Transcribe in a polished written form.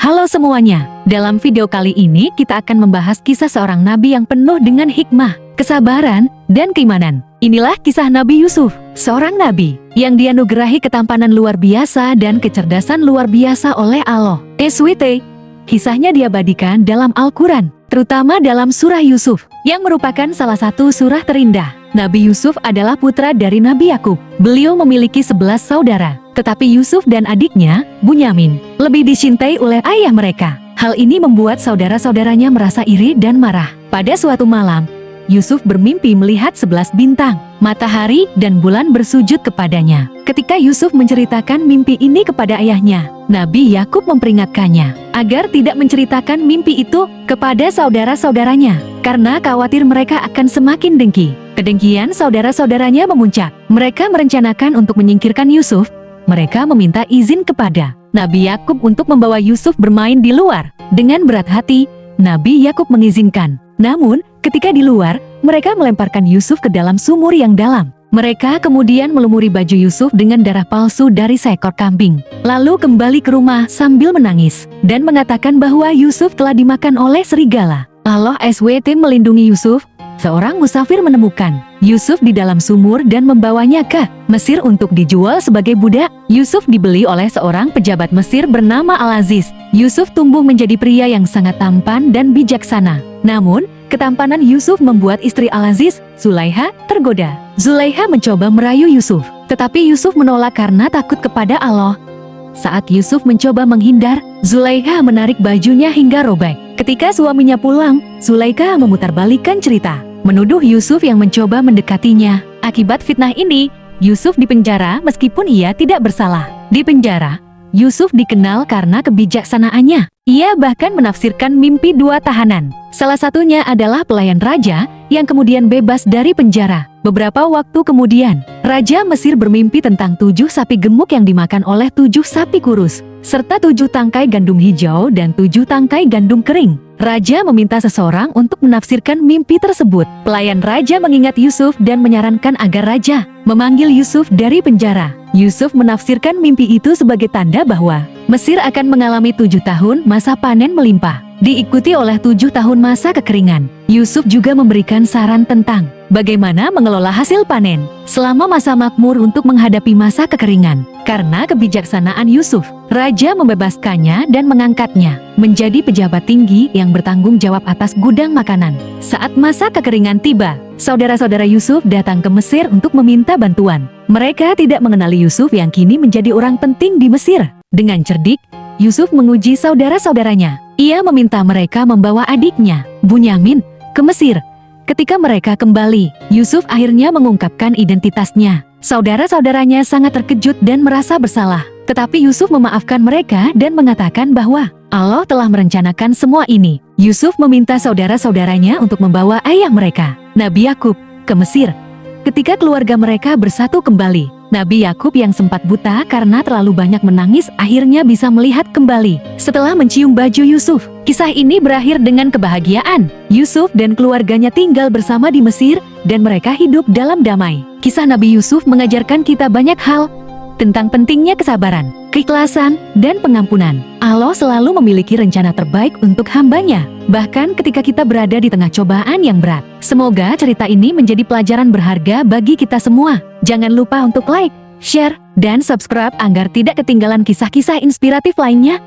Halo semuanya, dalam video kali ini kita akan membahas kisah seorang nabi yang penuh dengan hikmah, kesabaran, dan keimanan. Inilah kisah Nabi Yusuf, seorang nabi yang dianugerahi ketampanan luar biasa dan kecerdasan luar biasa oleh Allah SWT. Kisahnya diabadikan dalam Al-Quran, terutama dalam surah Yusuf, yang merupakan salah satu surah terindah. Nabi Yusuf adalah putra dari Nabi Yakub. Beliau memiliki 11 saudara, tetapi Yusuf dan adiknya, Bunyamin, lebih dicintai oleh ayah mereka. Hal ini membuat saudara-saudaranya merasa iri dan marah. Pada suatu malam, Yusuf bermimpi melihat 11 bintang, matahari, dan bulan bersujud kepadanya. Ketika Yusuf menceritakan mimpi ini kepada ayahnya, Nabi Yakub memperingatkannya agar tidak menceritakan mimpi itu kepada saudara-saudaranya, karena khawatir mereka akan semakin dengki. Kedengkian saudara-saudaranya memuncak. Mereka merencanakan untuk menyingkirkan Yusuf. Mereka meminta izin kepada Nabi Yakub untuk membawa Yusuf bermain di luar. Dengan berat hati, Nabi Yakub mengizinkan. Namun, ketika di luar, mereka melemparkan Yusuf ke dalam sumur yang dalam. Mereka kemudian melumuri baju Yusuf dengan darah palsu dari seekor kambing. Lalu kembali ke rumah sambil menangis dan mengatakan bahwa Yusuf telah dimakan oleh serigala. Allah SWT melindungi Yusuf. Seorang musafir menemukan Yusuf di dalam sumur dan membawanya ke Mesir untuk dijual sebagai budak. Yusuf dibeli oleh seorang pejabat Mesir bernama Al-Aziz. Yusuf tumbuh menjadi pria yang sangat tampan dan bijaksana. Namun, ketampanan Yusuf membuat istri Al-Aziz, Zulaiha, tergoda. Zulaiha mencoba merayu Yusuf, tetapi Yusuf menolak karena takut kepada Allah. Saat Yusuf mencoba menghindar, Zulaiha menarik bajunya hingga robek. Ketika suaminya pulang, Zulaiha memutarbalikkan cerita, menuduh Yusuf yang mencoba mendekatinya. Akibat fitnah ini, Yusuf dipenjara meskipun ia tidak bersalah. Di penjara, Yusuf dikenal karena kebijaksanaannya. Ia bahkan menafsirkan mimpi 2 tahanan. Salah satunya adalah pelayan raja yang kemudian bebas dari penjara. Beberapa waktu kemudian, Raja Mesir bermimpi tentang 7 sapi gemuk yang dimakan oleh 7 sapi kurus, serta 7 tangkai gandum hijau dan 7 tangkai gandum kering. Raja meminta seseorang untuk menafsirkan mimpi tersebut. Pelayan raja mengingat Yusuf dan menyarankan agar raja memanggil Yusuf dari penjara. Yusuf menafsirkan mimpi itu sebagai tanda bahwa Mesir akan mengalami 7 tahun masa panen melimpah, diikuti oleh 7 tahun masa kekeringan. Yusuf juga memberikan saran tentang bagaimana mengelola hasil panen selama masa makmur untuk menghadapi masa kekeringan. Karena kebijaksanaan Yusuf, raja membebaskannya dan mengangkatnya menjadi pejabat tinggi yang bertanggung jawab atas gudang makanan. Saat masa kekeringan tiba, saudara-saudara Yusuf datang ke Mesir untuk meminta bantuan. Mereka tidak mengenali Yusuf yang kini menjadi orang penting di Mesir. Dengan cerdik, Yusuf menguji saudara-saudaranya. Ia meminta mereka membawa adiknya, Bunyamin, ke Mesir. Ketika mereka kembali, Yusuf akhirnya mengungkapkan identitasnya. Saudara-saudaranya sangat terkejut dan merasa bersalah. Tetapi Yusuf memaafkan mereka dan mengatakan bahwa Allah telah merencanakan semua ini. Yusuf meminta saudara-saudaranya untuk membawa ayah mereka, Nabi Yakub, ke Mesir. Ketika keluarga mereka bersatu kembali, Nabi Yakub yang sempat buta karena terlalu banyak menangis akhirnya bisa melihat kembali. Setelah mencium baju Yusuf, kisah ini berakhir dengan kebahagiaan. Yusuf dan keluarganya tinggal bersama di Mesir dan mereka hidup dalam damai. Kisah Nabi Yusuf mengajarkan kita banyak hal tentang pentingnya kesabaran, keikhlasan, dan pengampunan. Allah selalu memiliki rencana terbaik untuk hambanya, bahkan ketika kita berada di tengah cobaan yang berat. Semoga cerita ini menjadi pelajaran berharga bagi kita semua. Jangan lupa untuk like, share, dan subscribe agar tidak ketinggalan kisah-kisah inspiratif lainnya.